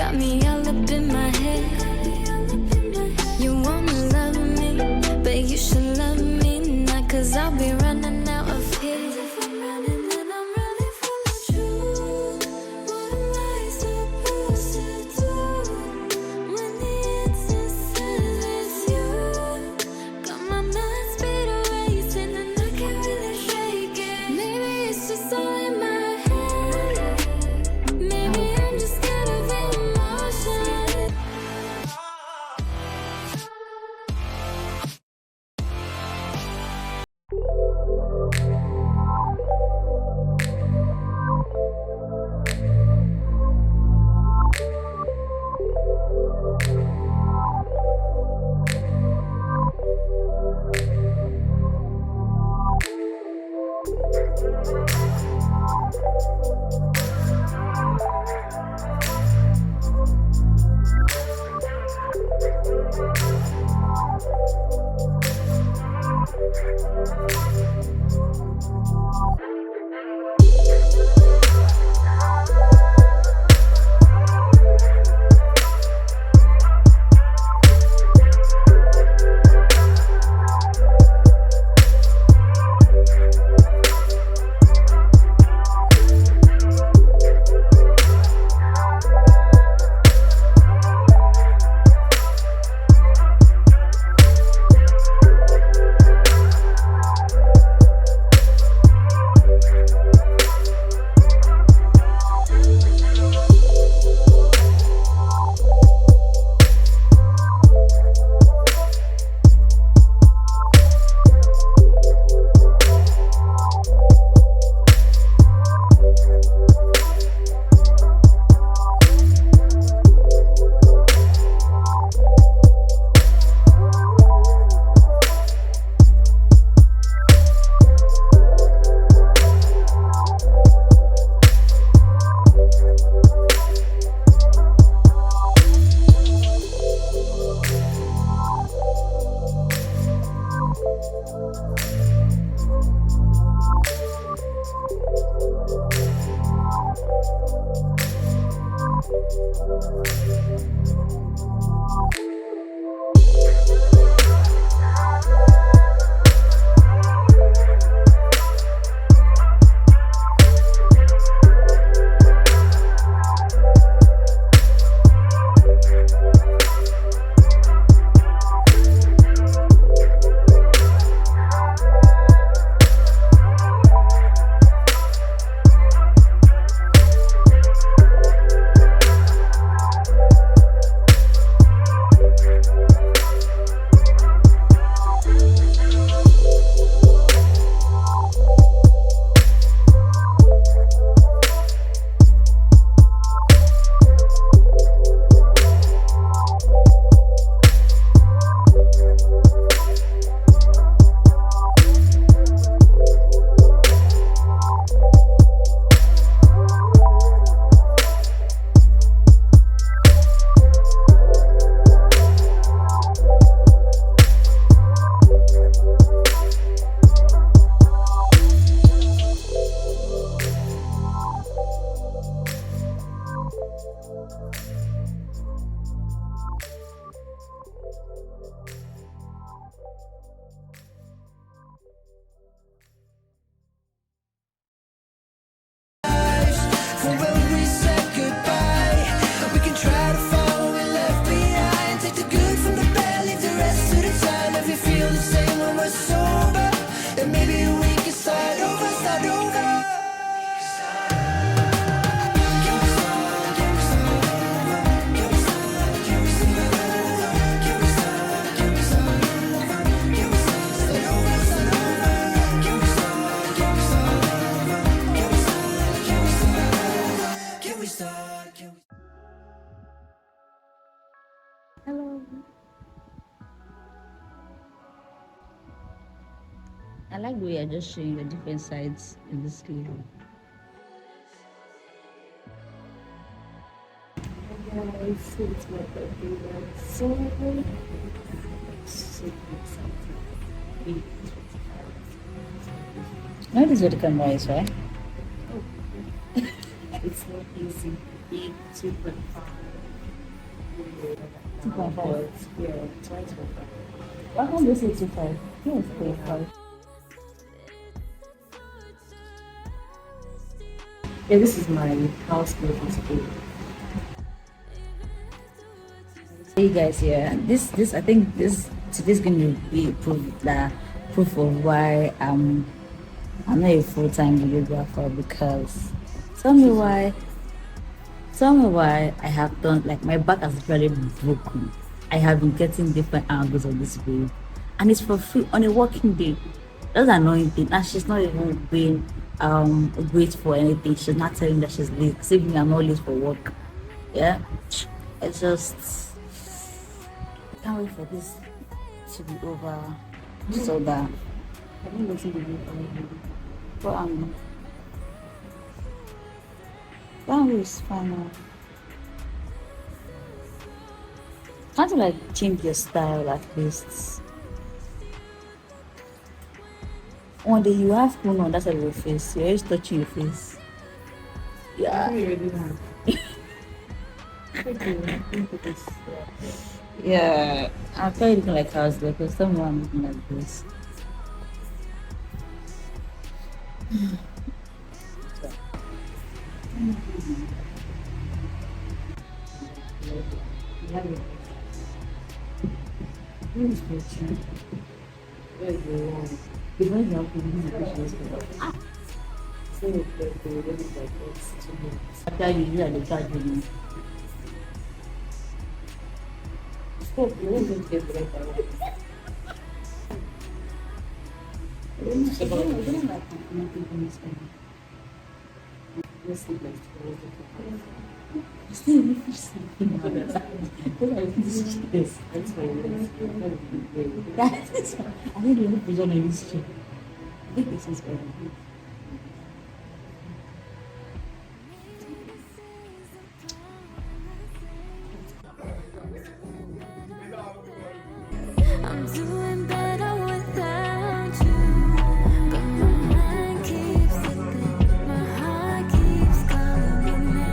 got me all up in my head. You wanna love me, but you should love me now, 'cause I'll be running out of here. I like the way you're just showing your different sides in this clip. Guys, it's my birthday, so excited. That is what the camera is, right? It's not easy being super fun. 2.5. Yeah, twice more. Why can't they say 2.5? Yes, 3.5. Yeah, this is my house clothing today. Hey guys, yeah, this I think today's going to be proof of why I'm not a full-time videographer, because tell me why I have done, like, my back has really broken. I have been getting different angles of this video, and it's for free on a working day. That's an annoying thing. And she's not even being great for anything. She's not telling that she's late. Save me, I'm not late for work. Yeah, it's just, I can't wait for this to be over, so that I didn't listen to you. but that is fine now. Can't you like change your style at least? One day you have phone on that side of your face. You're always touching your face. I Yeah. think you already have. Okay, thank you, this. Yeah. I'm probably looking like house though, because someone looking like this. Who is watching? Egwuonwu. The boys are putting the pictures. So they really like this 2 minutes. After you do that, they charge you. Stop, you won't going to get the right one. I don't like complimenting on this thing. Let's sleep like tomorrow. Still, you feel sleeping. This. That's fine. That is fine. I think you look on this chair. I think this is better. I'm doing better without you, but my mind keeps slipping, my heart keeps calling me.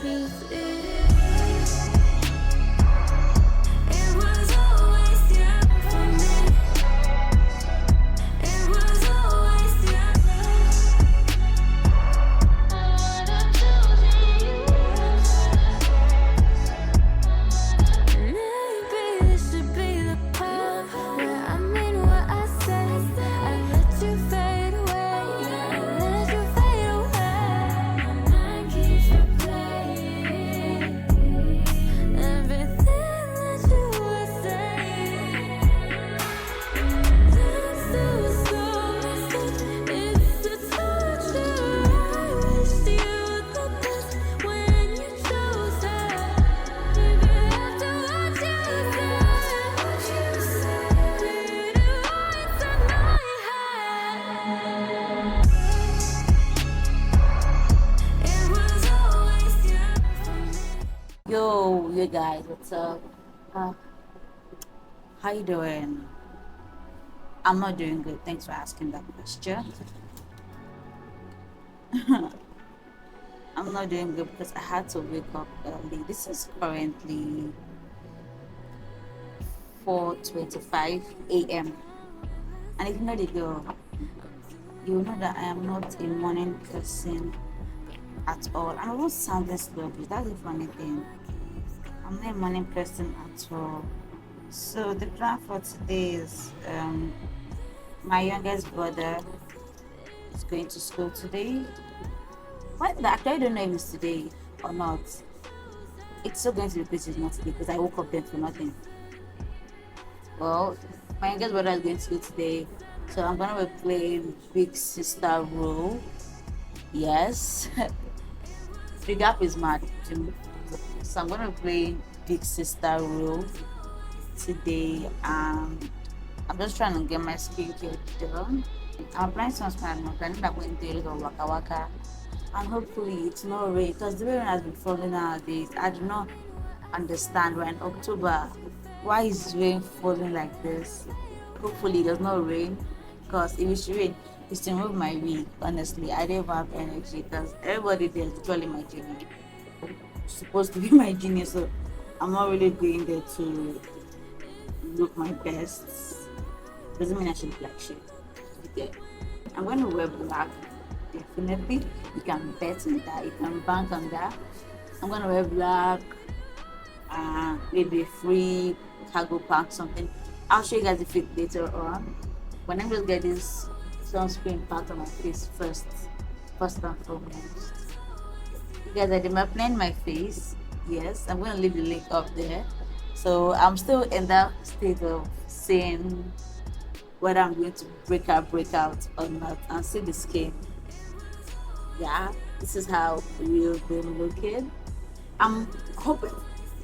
Truth is, it was always yeah for me. It was always yeah. What I told you. Maybe this should be the part where I mean what I say. I let you fade away. I let you fade away. My mind keeps replaying everything that you were saying. That's the soul. It's the torture. I wish you the best when you chose her. Maybe after what you said, did it once in my head. It was always yeah for me. Yo, you guys, what's up? How you doing? I'm not doing good. Thanks for asking that question. I'm not doing good because I had to wake up early. This is currently 4:25 a.m. And if you know the girl, you know that I am not a morning person at all. I won't sound this sloppy. That's the funny thing. I'm not a morning person at all. So the plan for today is my youngest brother is going to school today. Well, actually, I don't know if it's today or not. It's still going to be because it's not today because I woke up then for nothing. Well, my youngest brother is going to school today, so I'm gonna be playing big sister role. Yes, the gap is mad. So I'm gonna be playing big sister role today. I'm just trying to get my skincare done. I'm applying sunscreen. I'm planning that going to do a little waka waka, and hopefully it's not rain because the rain has been falling nowadays. I do not understand. We're in October. Why is rain falling like this? Hopefully it does not rain because if it's rain, it's to remove my wig. Honestly, I don't have energy because everybody there is literally my junior. Supposed to be my junior, so I'm not really going there to look my best. Doesn't mean I should look like shit. Okay. I'm going to wear black. Definitely. You can bet on that. You can bank on that. I'm going to wear black. Maybe free cargo pack, something. I'll show you guys the fit later on. When I just get this sunscreen part on my face first and foremost. You guys, I did my plan my face. Yes, I'm going to leave the link up there. So I'm still in that state of saying whether I'm going to break out or not and see the skin. Yeah, this is how we've been looking. I'm hoping,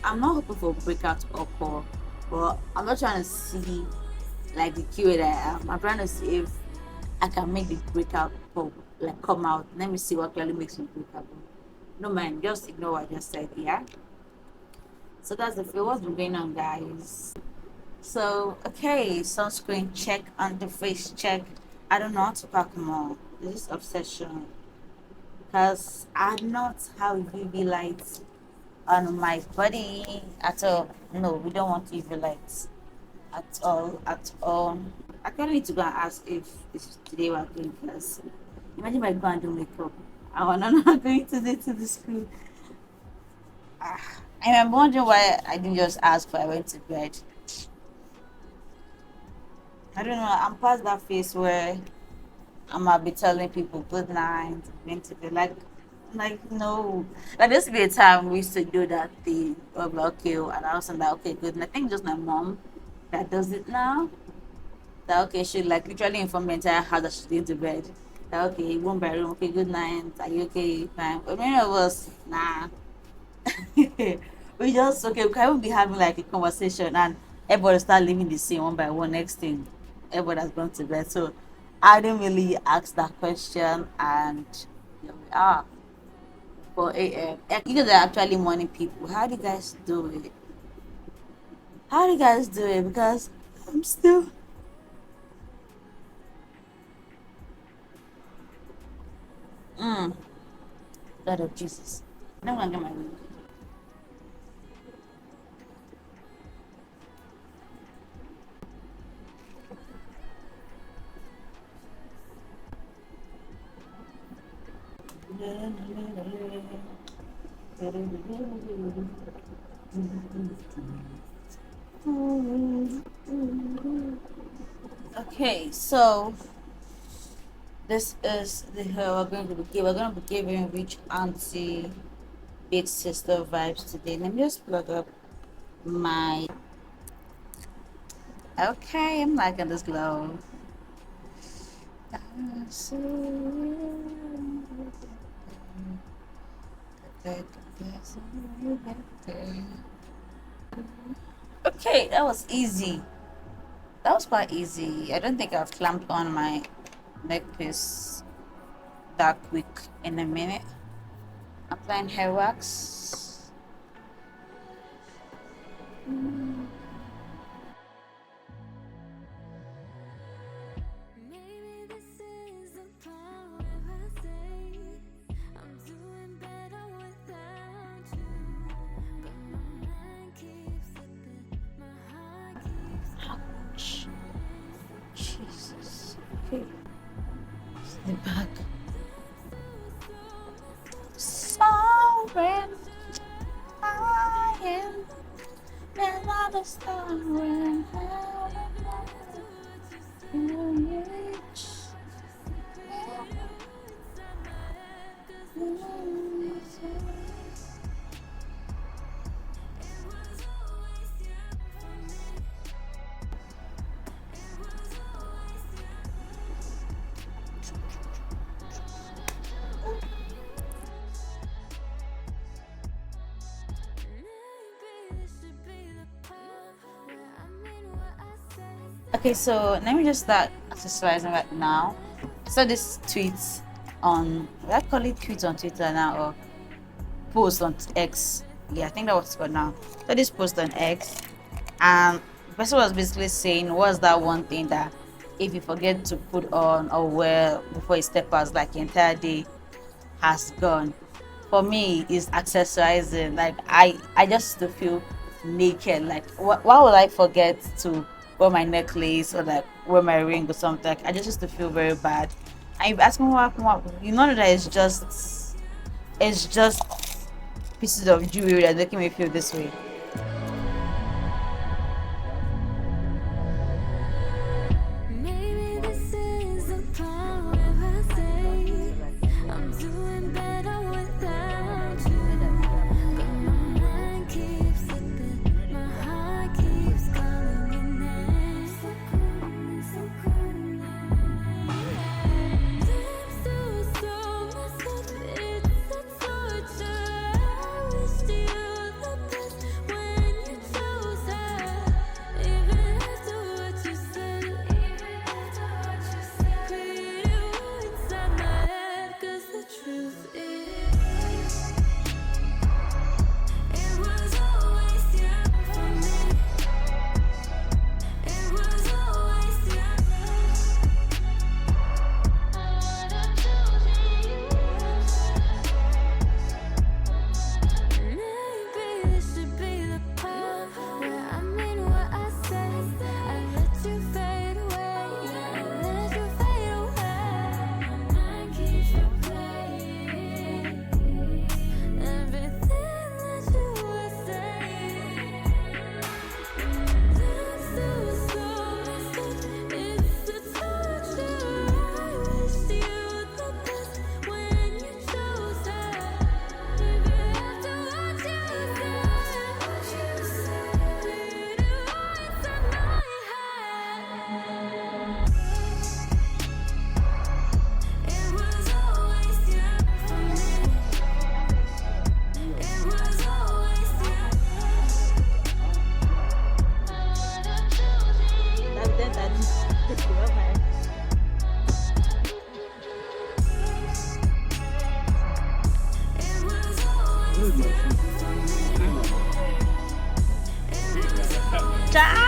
I'm not hoping for breakout or core, but I'm not trying to see like the keyword I am. I'm trying to see if I can make the breakout pop like come out. Let me see what clearly makes me break out. No mind, just ignore what I just said, yeah. So that's the feel. What's been going on, guys? So okay, sunscreen check, on the face check. I don't know how to pack more. This is obsession because I do not have UV lights on my body at all. No, we don't want UV lights at all. At all. I kind of need to go and ask if this is today we're going because imagine if I go and do makeup. I want to not going today to the school. And I'm wondering why I didn't just ask before I went to bed. I don't know. I'm past that phase where I might be telling people good night, going to bed. Like no. Like there used to be a time we used to do that thing. Of like, okay, and I was like, okay, good. And I think just my mom that does it now. That okay, she like literally inform the entire house that she's going to bed. That okay, one by room, okay, good night. Are you okay? Fine. But many of us, nah. We just okay, we can't be having like a conversation and everybody start leaving the scene one by one. Next thing, everybody has gone to bed. So I didn't really ask that question, and here we are. 4 a.m. You guys are actually morning people. How do you guys do it? How do you guys do it? Because I'm still. God of Jesus. I'm gonna get my room. Okay, so this is the we're going to be giving. We're going to be giving rich auntie, big sister vibes today. Let me just plug up my. Okay, I'm liking this glow. Okay, that was easy. That was quite easy. I don't think I've clamped on my neck piece that quick in a minute. Applying hair wax. Maybe this is the part where I say I'm doing better without you. But my mind keeps slipping, my heart keeps Ouch. Jesus. Okay. The back. Sorry, I am another star in Maybe this should be the part where I mean what I say. Okay, so let me just start exercising right now. So this tweet on, I call it tweet on Twitter now, or post on X. Yeah, I think that was for now. So this post on X, and the person was basically saying, what's that one thing that if you forget to put on or wear before you step out, like the entire day has gone. For me, is accessorizing. Like I just to feel naked. Like why would I forget to wear my necklace or like wear my ring or something? Like, I just used to feel very bad. And you ask me what you know that it's just pieces of jewelry that making me feel this way. Maybe this is the part where I say I'm doing better without you. But my mind keeps slipping, my heart keeps calling your name. So cold now. Lips to so messed up, it's a torture. I wish you the best when you chose her. Even after what you said, created war inside my head. 'Cause the truth is, it was always you for me. It was always you. I would've chosen you. Maybe this should be the part where I mean what I said. I let you fade away, yeah, I let you fade away. My mind keeps replaying everything that you were saying. Lips to so messed up, it's a torture. I wish you the best when you chose her. Even after what you said, created war inside my head. It was always you for me. It was always you. I would've chosen you. It was always you for me. It was always Ciao.